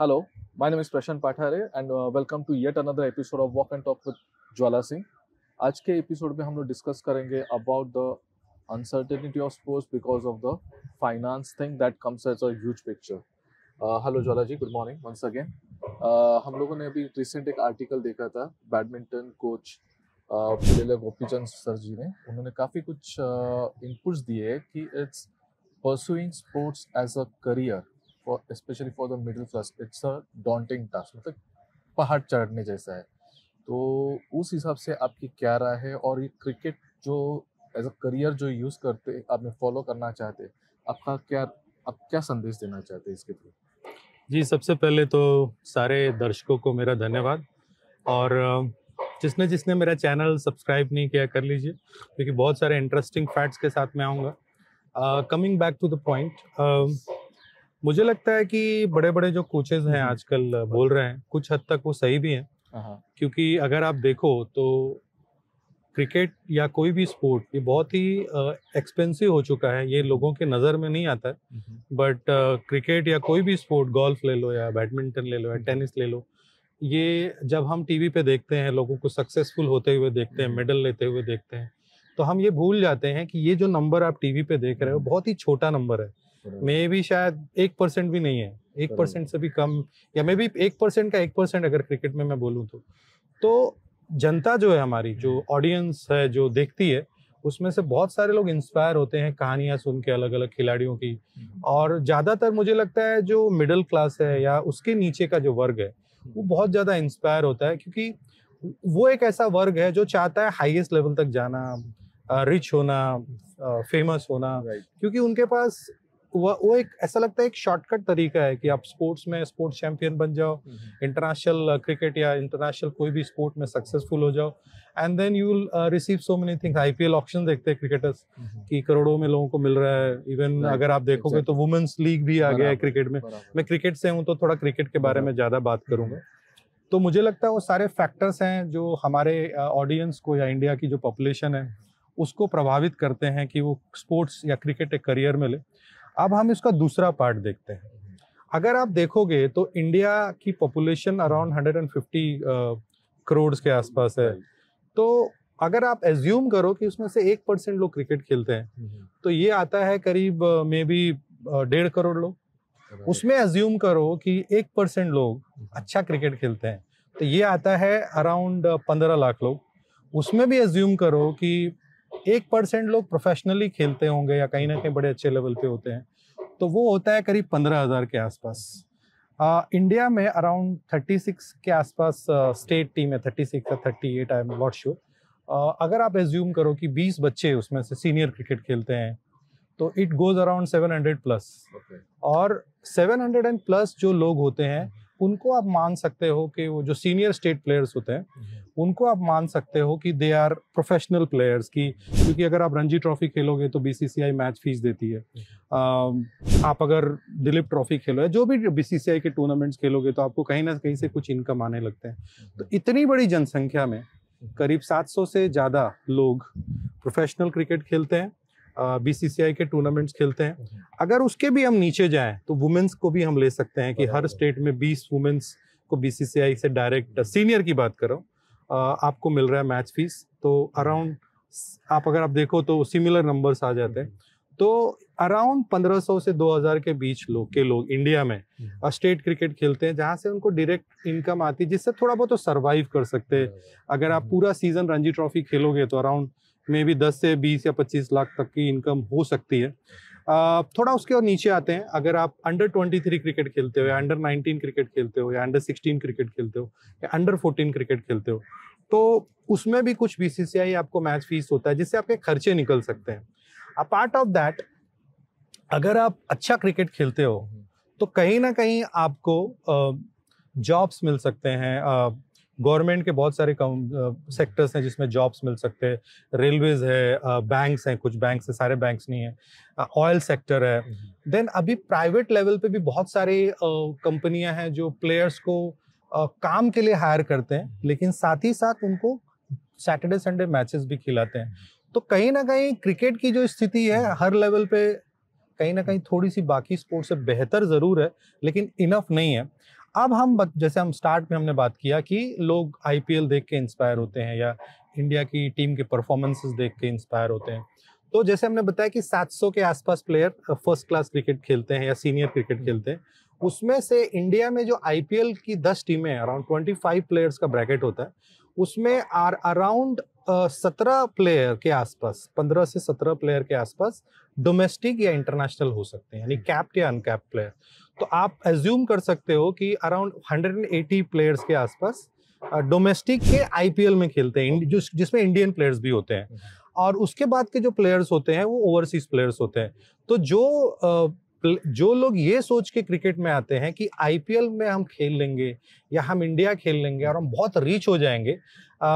Hello, my name is Prashant Pathare and welcome to yet another episode of Walk and Talk with ज्वाला सिंह। आज के episode में हम लोग discuss करेंगे about the uncertainty of sports because of the finance thing that comes as a huge picture. Hello Jwala ji, good morning once again. हम लोगों ने अभी रिसेंट एक आर्टिकल देखा था badminton coach Pullela Gopichand sir ji ने, उन्होंने काफ़ी कुछ इनपुट्स दिए हैं कि it's pursuing sports as a career for specially for the middle class it's a daunting task, मतलब पहाड़ चढ़ने जैसा है। तो उस हिसाब से आपकी क्या राय है, और ये क्रिकेट जो एज अ करियर जो यूज़ करते आपने फॉलो करना चाहते, आपका क्या, आप क्या संदेश देना चाहते हैं इसके थ्रू? जी, सबसे पहले तो सारे दर्शकों को मेरा धन्यवाद। और जिसने जिसने मेरा चैनल सब्सक्राइब नहीं किया कर लीजिए, क्योंकि बहुत सारे इंटरेस्टिंग फैक्ट्स के साथ मैं आऊँगा। Coming back to the point, मुझे लगता है कि बड़े-बड़े जो कोचेज़ हैं आजकल बोल रहे हैं, कुछ हद तक वो सही भी हैं। हाँ, क्योंकि अगर आप देखो तो क्रिकेट या कोई भी स्पोर्ट ये बहुत ही एक्सपेंसिव हो चुका है, ये लोगों के नज़र में नहीं आता है। बट क्रिकेट या कोई भी स्पोर्ट, गोल्फ ले लो या बैडमिंटन ले लो या टेनिस ले लो, ये जब हम टीवी पे देखते हैं, लोगों को सक्सेसफुल होते हुए देखते हैं, मेडल लेते हुए देखते हैं, तो हम ये भूल जाते हैं कि ये जो नंबर आप टीवी पे देख रहे हो बहुत ही छोटा नंबर है। मे भी शायद 1% भी नहीं है, 1% से भी कम, या मे बी 1% का 1% अगर क्रिकेट में मैं बोलूँ तो जनता जो है हमारी, जो ऑडियंस है जो देखती है, उसमें से बहुत सारे लोग इंस्पायर होते हैं कहानियां सुन के अलग अलग खिलाड़ियों की। और ज्यादातर मुझे लगता है जो मिडिल क्लास है या उसके नीचे का जो वर्ग है, वो बहुत ज्यादा इंस्पायर होता है, क्योंकि वो एक ऐसा वर्ग है जो चाहता है हाईएस्ट लेवल तक जाना, रिच होना, फेमस होना। क्योंकि उनके पास वो एक ऐसा लगता है एक शॉर्टकट तरीका है कि आप स्पोर्ट्स में स्पोर्ट्स चैंपियन बन जाओ, इंटरनेशनल क्रिकेट या इंटरनेशनल कोई भी स्पोर्ट में सक्सेसफुल हो जाओ, and then you will receive so many things. IPL auction देखते हैं क्रिकेटर्स की करोड़ों में लोगों को मिल रहा है। इवन अगर आप देखोगे तो वुमेन्स लीग भी आ गया है क्रिकेट में। मैं क्रिकेट से हूँ तो थोड़ा क्रिकेट के बारे में ज्यादा बात करूंगा। तो मुझे लगता है वो सारे फैक्टर्स हैं जो हमारे ऑडियंस को या इंडिया की जो पॉपुलेशन है उसको प्रभावित करते हैं कि वो स्पोर्ट्स या क्रिकेट एक करियर में ले। अब हम इसका दूसरा पार्ट देखते हैं। अगर आप देखोगे तो इंडिया की पॉपुलेशन अराउंड 150 करोड़ के आसपास है। तो अगर आप एज्यूम करो कि उसमें से 1% लोग क्रिकेट खेलते हैं, तो ये आता है करीब मे बी 1.5 करोड़ लोग। उसमें एज्यूम करो कि 1% लोग अच्छा क्रिकेट खेलते हैं, तो ये आता है अराउंड 15 लाख लोग। उसमें भी एज्यूम करो कि 1% लोग प्रोफेशनली खेलते होंगे या कहीं ना कहीं बड़े अच्छे लेवल पे होते हैं, तो वो होता है करीब 15,000 के आसपास। इंडिया में अराउंड 36 के आसपास स्टेट टीम है, 36 या 38, आई एम नॉट श्योर। अगर आप एज्यूम करो कि 20 बच्चे उसमें से सीनियर क्रिकेट खेलते हैं, तो इट गोज अराउंड 700 प्लस। और 700 एंड प्लस जो लोग होते हैं उनको आप मान सकते हो कि वो जो सीनियर स्टेट प्लेयर्स होते हैं उनको आप मान सकते हो कि दे आर प्रोफेशनल प्लेयर्स की। क्योंकि अगर आप रणजी ट्रॉफी खेलोगे तो बीसीसीआई मैच फीस देती है। आप अगर दिलीप ट्रॉफी खेलो या जो भी बीसीसीआई के टूर्नामेंट्स खेलोगे तो आपको कहीं ना कहीं से कुछ इनकम आने लगते हैं। तो इतनी बड़ी जनसंख्या में करीब 700 से ज्यादा लोग प्रोफेशनल क्रिकेट खेलते हैं, बीसीसीआई के टूर्नामेंट्स खेलते हैं। अगर उसके भी हम नीचे जाएं तो वुमेन्स को भी हम ले सकते हैं कि हर स्टेट में 20 वुमेन्स को बीसीसीआई से डायरेक्ट, सीनियर की बात कर रहा हूँ, आपको मिल रहा है मैच फीस। तो अराउंड अगर आप देखो तो सिमिलर नंबर्स आ जाते हैं। तो अराउंड 1500 से 2000 के बीच लोग इंडिया में स्टेट क्रिकेट खेलते हैं, जहां से उनको डायरेक्ट इनकम आती है, जिससे थोड़ा बहुत तो सर्वाइव कर सकते हैं। अगर आप पूरा सीजन रणजी ट्रॉफी खेलोगे तो अराउंड मे बी 10 से 20 या 25 लाख तक की इनकम हो सकती है। थोड़ा उसके और नीचे आते हैं, अगर आप अंडर 23 क्रिकेट खेलते हो या अंडर 19 क्रिकेट खेलते हो या अंडर 16 क्रिकेट खेलते हो या अंडर 14 क्रिकेट खेलते हो, तो उसमें भी कुछ बीसीसीआई आपको मैच फीस होता है, जिससे आपके खर्चे निकल सकते हैं। अपार्ट ऑफ दैट, अगर आप अच्छा क्रिकेट खेलते हो तो कहीं ना कहीं आपको जॉब्स मिल सकते हैं। गवर्नमेंट के बहुत सारे सेक्टर्स हैं जिसमें जॉब्स मिल सकते हैं। रेलवेज है, बैंक्स हैं, कुछ बैंक्स है, सारे बैंक्स नहीं है, ऑयल सेक्टर है। देन अभी प्राइवेट लेवल पे भी बहुत सारे कंपनियां हैं जो प्लेयर्स को काम के लिए हायर करते हैं, लेकिन साथ ही साथ उनको सैटरडे संडे मैचेस भी खिलाते हैं। तो कहीं ना कहीं क्रिकेट की जो स्थिति है हर लेवल पे कहीं ना कहीं थोड़ी सी बाकी स्पोर्ट्स से बेहतर ज़रूर है, लेकिन इनफ नहीं है। अब हम जैसे हम स्टार्ट में हमने बात किया कि लोग आईपीएल देख के इंस्पायर होते हैं या इंडिया की टीम के परफॉर्मेंसेस देख के इंस्पायर होते हैं। तो जैसे हमने बताया कि 700 के आसपास प्लेयर फर्स्ट क्लास क्रिकेट खेलते हैं या सीनियर क्रिकेट खेलते हैं। उसमें से इंडिया में जो आईपीएल की 10 टीमें हैं, अराउंड 25 प्लेयर्स का ब्रैकेट होता है, उसमें अराउंड 17 प्लेयर के आसपास, 15 से 17 प्लेयर के आसपास डोमेस्टिक या इंटरनेशनल हो सकते हैं, यानी कैप्ड या अनकैप्ड प्लेयर। तो आप एज्यूम कर सकते हो कि अराउंड 180 प्लेयर्स के आसपास डोमेस्टिक के आईपीएल में खेलते हैं, जिसमें इंडियन प्लेयर्स भी होते हैं। और उसके बाद के जो प्लेयर्स होते हैं वो ओवरसीज प्लेयर्स होते हैं। तो जो लोग ये सोच के क्रिकेट में आते हैं कि आईपीएल में हम खेल लेंगे या हम इंडिया खेल लेंगे और हम बहुत रीच हो जाएंगे,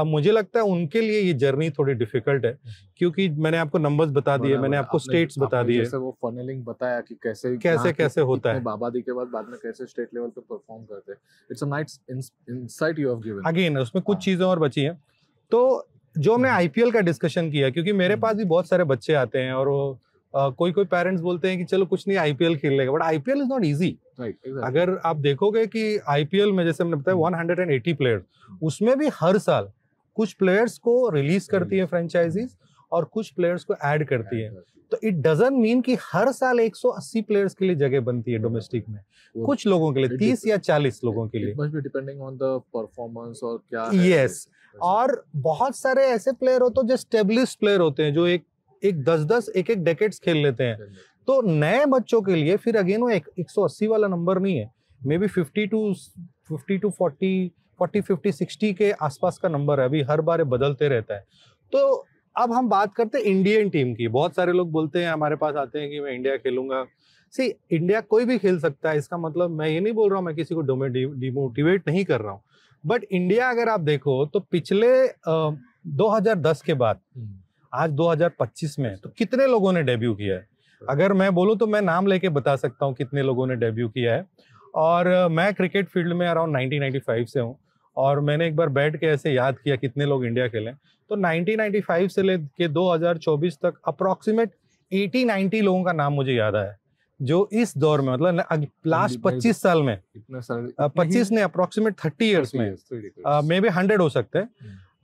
मुझे लगता है उनके लिए ये जर्नी थोड़ी डिफिकल्ट है, क्योंकि मैंने आपको नंबर्स बता दिए, मैंने आपको स्टेट्स बता दिए, जैसे वो फनेलिंग बताया कि कैसे कैसे होता है, आबादी के बाद में कैसे स्टेट लेवल पे परफॉर्म करते हैं। It's a nice insight you have given. Again उसमें कुछ चीजें और बची हैं। तो जो हमने आईपीएल का डिस्कशन किया, क्योंकि मेरे पास भी बहुत सारे बच्चे आते हैं और वो कोई पेरेंट्स बोलते हैं कि चलो कुछ नहीं, आईपीएल खेल लेगा, but IPL is not easy. अगर आप देखोगे कि आईपीएल में जैसे हमने बताया 180 प्लेयर्स, उसमें भी हर साल कुछ प्लेयर्स को रिलीज करती है फ्रेंचाइजीज और कुछ प्लेयर्स को ऐड करती है। तो इट डजंट मीन कि हर साल 180 प्लेयर्स के लिए जगह बनती है डोमेस्टिक में, कुछ लोगों के लिए 30 या 40 लोगों के लिए, must be depending on the performance और क्या है। यस, और बहुत सारे ऐसे प्लेयर होते हैं जो एस्टेब्लिश्ड प्लेयर होते हैं, जो एक 10-10 एक डेकेड्स खेल लेते हैं। तो नए बच्चों के लिए फिर अगेन वो 180 वाला नंबर नहीं है, मे बी 50 टू 40 50 60 के आसपास का नंबर है। अभी हर बार बदलते रहता है। तो अब हम बात करते हैं इंडियन टीम की। बहुत सारे लोग बोलते हैं, हमारे पास आते हैं कि मैं इंडिया खेलूंगा। सी, इंडिया कोई भी खेल सकता है, इसका मतलब मैं ये नहीं बोल रहा हूँ, मैं किसी को डिमोटिवेट नहीं कर रहा हूँ, बट इंडिया अगर आप देखो तो पिछले 2010 के बाद आज 2025 में तो कितने लोगों ने डेब्यू किया है। अगर मैं बोलूं तो मैं नाम लेके बता सकता हूं कितने लोगों ने डेब्यू किया है। और मैं क्रिकेट फील्ड में अराउंड 1995 से हूं, और मैंने एक बार बैठ के ऐसे याद किया कितने लोग इंडिया खेले, तो 1995 से लेके 2024 तक अप्रोक्सीमेट 80-90 लोगों का नाम मुझे याद आया, जो इस दौर में, मतलब लास्ट 25 साल में, 25 ने अप्रोक्सीमेट 30 ईयर्स में मे बी 100 हो सकते हैं,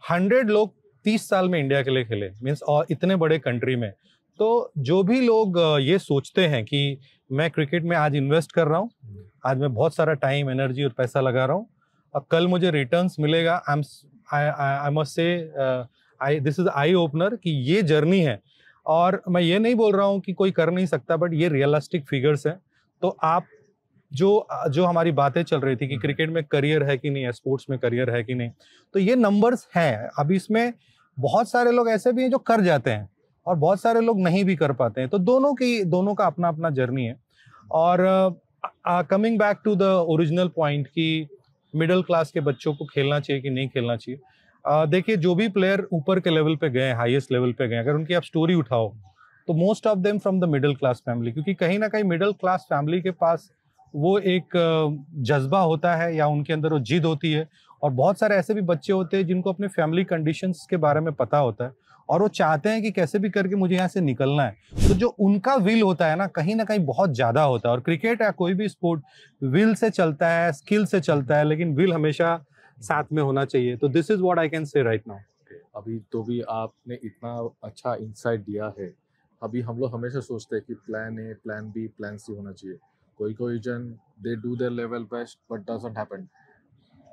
100 लोग 30 साल में इंडिया के लिए खेले, मीन्स और इतने बड़े कंट्री में। तो जो भी लोग ये सोचते हैं कि मैं क्रिकेट में आज इन्वेस्ट कर रहा हूँ, आज मैं बहुत सारा टाइम, एनर्जी और पैसा लगा रहा हूँ, और कल मुझे रिटर्न्स मिलेगा, I must say this is eye opener कि ये जर्नी है। और मैं ये नहीं बोल रहा हूँ कि कोई कर नहीं सकता, बट ये रियलिस्टिक फिगर्स हैं। तो आप जो हमारी बातें चल रही थी कि क्रिकेट में करियर है कि नहीं है, स्पोर्ट्स में करियर है कि नहीं, तो ये नंबर्स हैं। अभी इसमें बहुत सारे लोग ऐसे भी हैं जो कर जाते हैं और बहुत सारे लोग नहीं भी कर पाते हैं। तो दोनों का अपना अपना जर्नी है। और coming back to the original point कि मिडिल क्लास के बच्चों को खेलना चाहिए कि नहीं खेलना चाहिए, देखिए जो भी प्लेयर ऊपर के लेवल पे गए, हाईएस्ट लेवल पे गए, अगर उनकी आप स्टोरी उठाओ तो most of them from the middle class family, क्योंकि कहीं ना कहीं मिडिल क्लास फैमिली के पास वो एक जज्बा होता है या उनके अंदर वो जिद होती है। और बहुत सारे ऐसे भी बच्चे होते हैं जिनको अपने फैमिली कंडीशंस के बारे में पता होता है और वो चाहते हैं कि कैसे भी करके मुझे यहाँ से निकलना है। तो जो उनका विल होता है ना कहीं बहुत ज्यादा होता है। और क्रिकेट या कोई भी स्पोर्ट विल से चलता है, स्किल से चलता है, लेकिन विल हमेशा साथ में होना चाहिए। तो this is what I can say right now. अभी तो भी आपने इतना अच्छा इंसाइट दिया है। अभी हम लोग हमेशा सोचते हैं कि plan A, plan B, plan C होना चाहिए। कोई when they do their level best but doesn't happen.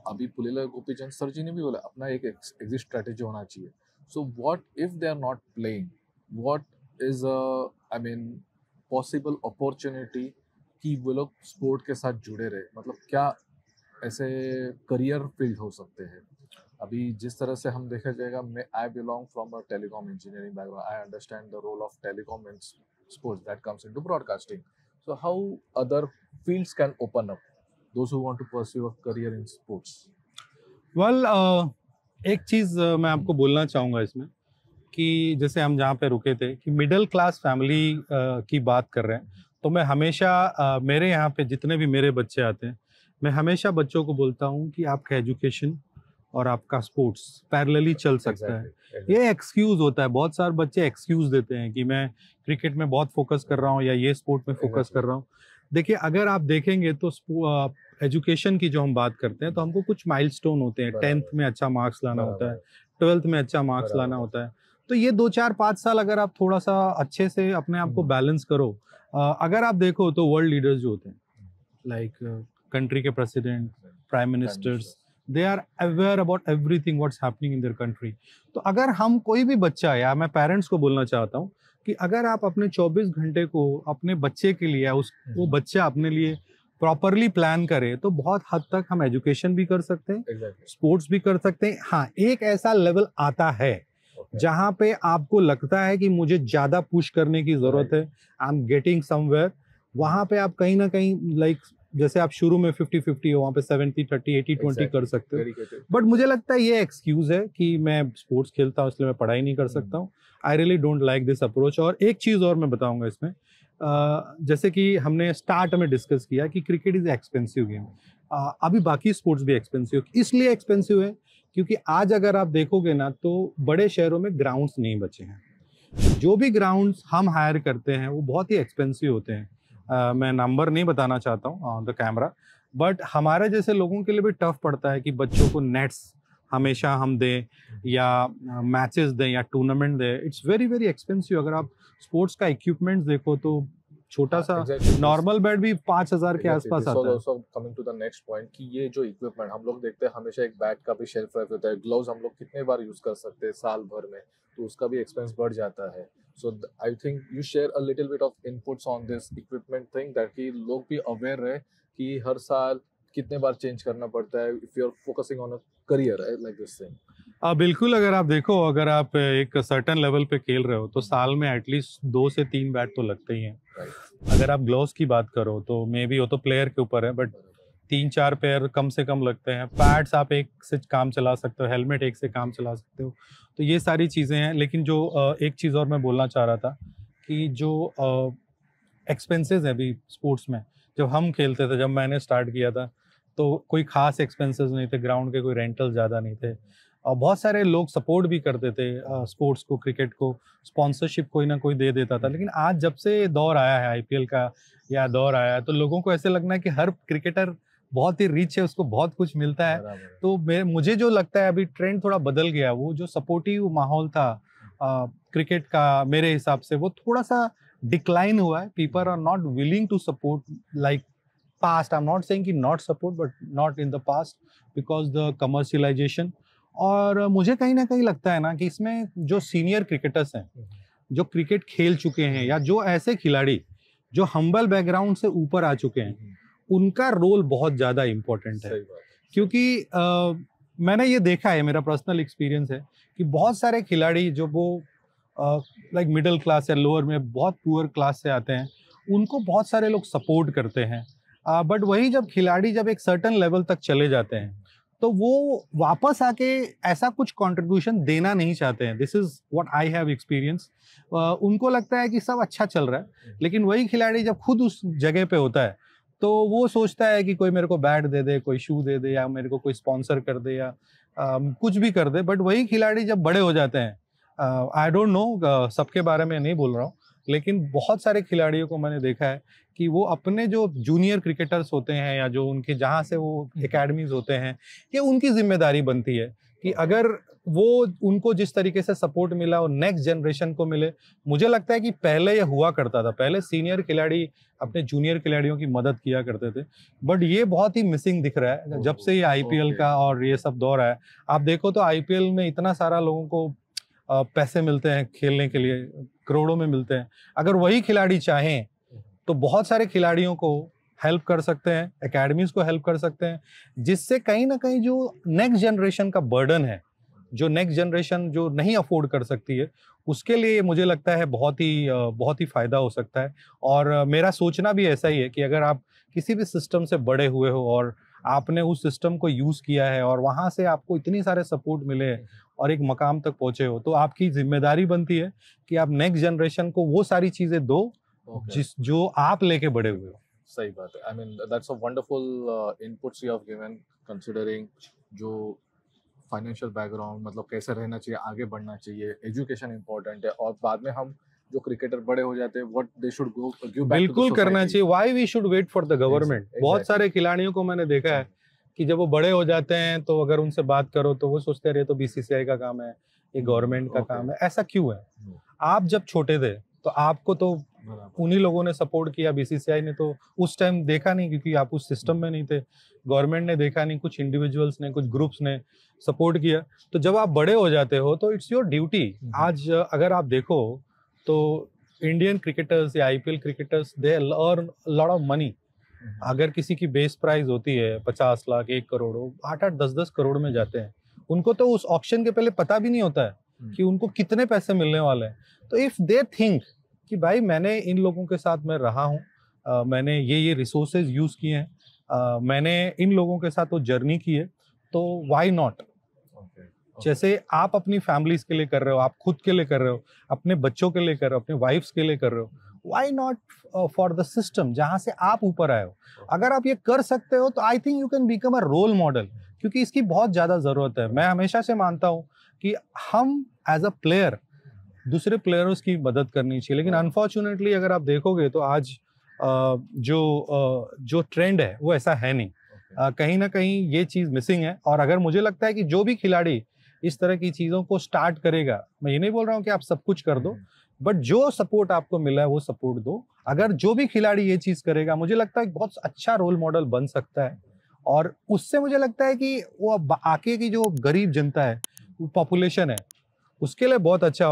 अभी पुलेला गोपीचंद सर जी ने भी बोला अपना एक एग्जिट स्ट्रेटेजी होना चाहिए। So what if they are not playing, what is I mean possible opportunity कि वो लोग स्पोर्ट के साथ जुड़े रहे, मतलब क्या ऐसे करियर फील्ड हो सकते हैं। अभी जिस तरह से हम देखा जाएगा, मैं I belong from a telecom engineering background, I understand the role of telecom in sports that comes into broadcasting. So how other fields can open up, those who want to pursue a career in sports? Well, एक चीज़ मैं आपको बोलना चाहूँगा इसमें कि जैसे हम जहाँ पे रुके थे कि मिडिल क्लास फैमिली की बात कर रहे हैं, तो मैं हमेशा मेरे यहाँ पे जितने भी मेरे बच्चे आते हैं, मैं हमेशा बच्चों को बोलता हूँ कि आपका एजुकेशन और आपका स्पोर्ट्स पैरेलली चल सकता है। Exactly. ये एक्सक्यूज होता है, बहुत सारे बच्चे एक्सक्यूज देते हैं कि मैं क्रिकेट में बहुत फोकस कर रहा हूँ या ये स्पोर्ट में फोकस कर रहा हूँ। देखिए, अगर आप देखेंगे तो एजुकेशन की जो हम बात करते हैं तो हमको कुछ माइलस्टोन होते हैं। 10th में अच्छा मार्क्स लाना होता है, 12th में अच्छा मार्क्स लाना होता है। तो ये 2 4 5 साल अगर आप थोड़ा सा अच्छे से अपने आप को बैलेंस करो, अगर आप देखो तो वर्ल्ड लीडर्स जो होते हैं, लाइक कंट्री के president, prime ministers, they are aware about everything what's happening in their country. तो अगर हम कोई भी बच्चा, या मैं पेरेंट्स को बोलना चाहता हूँ कि अगर आप अपने 24 घंटे को अपने बच्चे के लिए, वो बच्चा अपने लिए प्रॉपरली प्लान करे, तो बहुत हद तक हम एजुकेशन भी कर सकते हैं, स्पोर्ट्स भी कर सकते हैं। हाँ, एक ऐसा लेवल आता है जहाँ पे आपको लगता है कि मुझे ज्यादा पुश करने की जरूरत है, आई एम गेटिंग समवेयर, वहां पे आप कहीं ना कहीं लाइक जैसे आप शुरू में 50-50 हो, वहाँ पे 70-30, 80-20 कर सकते हो। बट मुझे लगता है ये एक्सक्यूज है कि मैं स्पोर्ट्स खेलता हूँ इसलिए मैं पढ़ाई नहीं कर सकता हूँ। I really don't like this approach. और एक चीज और मैं बताऊंगा इसमें, जैसे कि हमने स्टार्ट में डिस्कस किया कि क्रिकेट इज एक्सपेंसिव गेम। अभी बाकी स्पोर्ट्स भी एक्सपेंसिव, इसलिए एक्सपेंसिव है क्योंकि आज अगर आप देखोगे ना तो बड़े शहरों में ग्राउंड्स नहीं बचे हैं। जो भी ग्राउंड्स हम हायर करते हैं वो बहुत ही एक्सपेंसिव होते हैं। मैं नंबर नहीं बताना चाहता हूँ ऑन द कैमरा, बट हमारे जैसे लोगों के लिए भी टफ पड़ता है कि बच्चों को नेट्स हमेशा हम दें या मैचेस दें या टूर्नामेंट दें। It's very very expensive. अगर आप स्पोर्ट्स का इक्विपमेंट देखो तो छोटा सा नॉर्मल बैट भी 5,000 के आसपास आता है। Coming to the next point कि ये जो इक्विपमेंट हम लोग देखते हैं, हमेशा एक बैट का भी शेल्फ लाइफ होता है, ग्लव्स हम लोग कितने बार यूज कर सकते हैं साल भर में, तो उसका भी एक्सपेंस बढ़ जाता है। So I think you share a little bit of inputs on this equipment thing that कि लोग भी aware रहे कि हर साल कितने बार चेंज करना पड़ता है if you're focusing on a career like this thing। बिल्कुल, अगर आप देखो, अगर आप एक सर्टेन लेवल पे खेल रहे हो तो साल में एटलीस्ट 2 से 3 बैट तो लगते ही हैं। अगर आप ग्लोव्स की बात करो तो मे बी वो तो प्लेयर के ऊपर है, बट 3-4 पेयर कम से कम लगते हैं। पैड्स आप एक से काम चला सकते हो, हेलमेट एक से काम चला सकते हो, तो ये सारी चीज़ें हैं। लेकिन जो एक चीज़ और मैं बोलना चाह रहा था कि जो एक्सपेंसेस है अभी स्पोर्ट्स में, जब हम खेलते थे, जब मैंने स्टार्ट किया था तो कोई खास एक्सपेंसेस नहीं थे, ग्राउंड के कोई रेंटल ज़्यादा नहीं थे, और बहुत सारे लोग सपोर्ट भी करते थे स्पोर्ट्स को, क्रिकेट को, स्पॉन्सरशिप कोई ना कोई दे देता था। लेकिन आज जब से दौर आया है आईपीएल का या दौर आया है, तो लोगों को ऐसे लगना है कि हर क्रिकेटर बहुत ही रिच है, उसको बहुत कुछ मिलता है। तो मुझे जो लगता है अभी ट्रेंड थोड़ा बदल गया। वो जो सपोर्टिव माहौल था क्रिकेट का, मेरे हिसाब से वो थोड़ा सा डिक्लाइन हुआ है। People are not willing to support like past. I am not saying कि not support, but not in the past because the commercialisation. और मुझे कहीं ना कहीं लगता है ना कि इसमें जो सीनियर क्रिकेटर्स हैं, जो क्रिकेट खेल चुके हैं, या जो ऐसे खिलाड़ी जो हम्बल बैकग्राउंड से ऊपर आ चुके हैं, उनका रोल बहुत ज्यादा इम्पोर्टेंट है। क्योंकि मैंने ये देखा है, मेरा पर्सनल एक्सपीरियंस है कि बहुत सारे खिलाड़ी जो वो लाइक मिडिल क्लास या लोअर में बहुत पुअर क्लास से आते हैं, उनको बहुत सारे लोग सपोर्ट करते हैं। बट वही जब खिलाड़ी जब एक सर्टेन लेवल तक चले जाते हैं तो वो वापस आके ऐसा कुछ कंट्रीब्यूशन देना नहीं चाहते हैं। This is what I have experience. उनको लगता है कि सब अच्छा चल रहा है, लेकिन वही खिलाड़ी जब खुद उस जगह पे होता है तो वो सोचता है कि कोई मेरे को बैट दे दे, कोई शू दे दे, या मेरे को कोई स्पॉन्सर कर दे, या कुछ भी कर दे। बट वही खिलाड़ी जब बड़े हो जाते हैं, आई डोंट नो, सबके बारे में नहीं बोल रहा हूँ, लेकिन बहुत सारे खिलाड़ियों को मैंने देखा है कि वो अपने जो जूनियर क्रिकेटर्स होते हैं, या जो उनके जहाँ से वो एकेडमीज होते हैं, ये उनकी जिम्मेदारी बनती है कि अगर वो उनको जिस तरीके से सपोर्ट मिला और नेक्स्ट जनरेशन को मिले। मुझे लगता है कि पहले ये हुआ करता था, पहले सीनियर खिलाड़ी अपने जूनियर खिलाड़ियों की मदद किया करते थे, बट ये बहुत ही मिसिंग दिख रहा है जब से ये आईपीएल का और ये सब दौर आया। आप देखो तो आईपीएल में इतना सारा लोगों को पैसे मिलते हैं खेलने के लिए, करोड़ों में मिलते हैं। अगर वही खिलाड़ी चाहें तो बहुत सारे खिलाड़ियों को हेल्प कर सकते हैं, एकेडमीज को हेल्प कर सकते हैं, जिससे कहीं ना कहीं जो नेक्स्ट जनरेशन का बर्डन है, जो नेक्स्ट जनरेशन जो नहीं अफोर्ड कर सकती है, उसके लिए मुझे लगता है बहुत ही फायदा हो सकता है। और मेरा सोचना भी ऐसा ही है कि अगर आप किसी भी सिस्टम से बड़े हुए हो और आपने उस सिस्टम को यूज किया है और वहां से आपको इतनी सारे सपोर्ट मिले और एक मकाम तक पहुंचे हो, तो आपकी जिम्मेदारी बनती है कि आप नेक्स्ट जनरेशन को वो सारी चीजें दो जो आप लेके बड़े हुए हो। सही बात है। I mean that's a wonderful inputs you have given, considering जो फाइनेंशियल बैकग्राउंड, मतलब कैसे रहना चाहिए, आगे बढ़ना चाहिए, एजुकेशन इंपॉर्टेंट है, और बाद में हम जो क्रिकेटर बड़े हो जाते हैं what they should go give back to the बिल्कुल करना सोसाइटी। चाहिए। Why we should wait for the government. बहुत Exactly. सारे खिलाड़ियों को मैंने देखा है कि जब वो बड़े हो जाते हैं तो अगर उनसे बात करो तो वो सोचते हैं ये तो बीसीसीआई का काम है, ये गवर्नमेंट का Okay. काम है। ऐसा क्यों है? हम्म, आप जब छोटे थे तो आपको तो बराबर। उन्हीं लोगों ने सपोर्ट किया, बीसीसीआई ने तो उस टाइम देखा नहीं क्योंकि आप उस सिस्टम में नहीं थे। गवर्नमेंट ने देखा नहीं, कुछ इंडिविजुअल्स ने, कुछ ग्रुप्स ने सपोर्ट किया। तो जब आप बड़े हो जाते हो तो इट्स योर ड्यूटी। आज अगर आप देखो तो इंडियन क्रिकेटर्स या IPL cricketers they earn lot of money. अगर किसी की बेस प्राइस होती है 50 लाख 1 करोड़, 8-8 10-10 करोड़ में जाते हैं। उनको तो उस ऑक्शन के पहले पता भी नहीं होता है कि उनको कितने पैसे मिलने वाले हैं। तो इफ दे थिंक कि भाई मैंने इन लोगों के साथ मैं रहा हूँ, मैंने ये रिसोर्सेज यूज किए हैं, मैंने इन लोगों के साथ वो जर्नी की है, तो व्हाई नॉट। जैसे आप अपनी फैमिलीज के लिए कर रहे हो, आप खुद के लिए कर रहे हो, अपने बच्चों के लिए कर रहे हो, अपने वाइफ्स के लिए कर रहे हो, why not for the system जहां से आप ऊपर आए हो। अगर आप ये कर सकते हो तो I think you can become a role model, क्योंकि इसकी बहुत ज्यादा जरूरत है। मैं हमेशा से मानता हूँ कि हम एज अ प्लेयर दूसरे प्लेयर्स की मदद करनी चाहिए, लेकिन अनफॉर्चुनेटली अगर आप देखोगे तो आज जो ट्रेंड है वो ऐसा है नहीं। कहीं ना कहीं ये चीज मिसिंग है। और अगर मुझे लगता है कि जो भी खिलाड़ी इस तरह की चीजों को स्टार्ट करेगा, मैं ये नहीं बोल रहा हूँ कि आप सब कुछ कर दो, बट जो सपोर्ट आपको मिला है वो सपोर्ट दो। अगर जो भी खिलाड़ी ये चीज करेगा, मुझे लगता है बहुत अच्छा रोल मॉडल बन सकता है। और उससे मुझे लगता है कि वो आके की जो गरीब जनता है, पॉपुलेशन है, उसके लिए बहुत अच्छा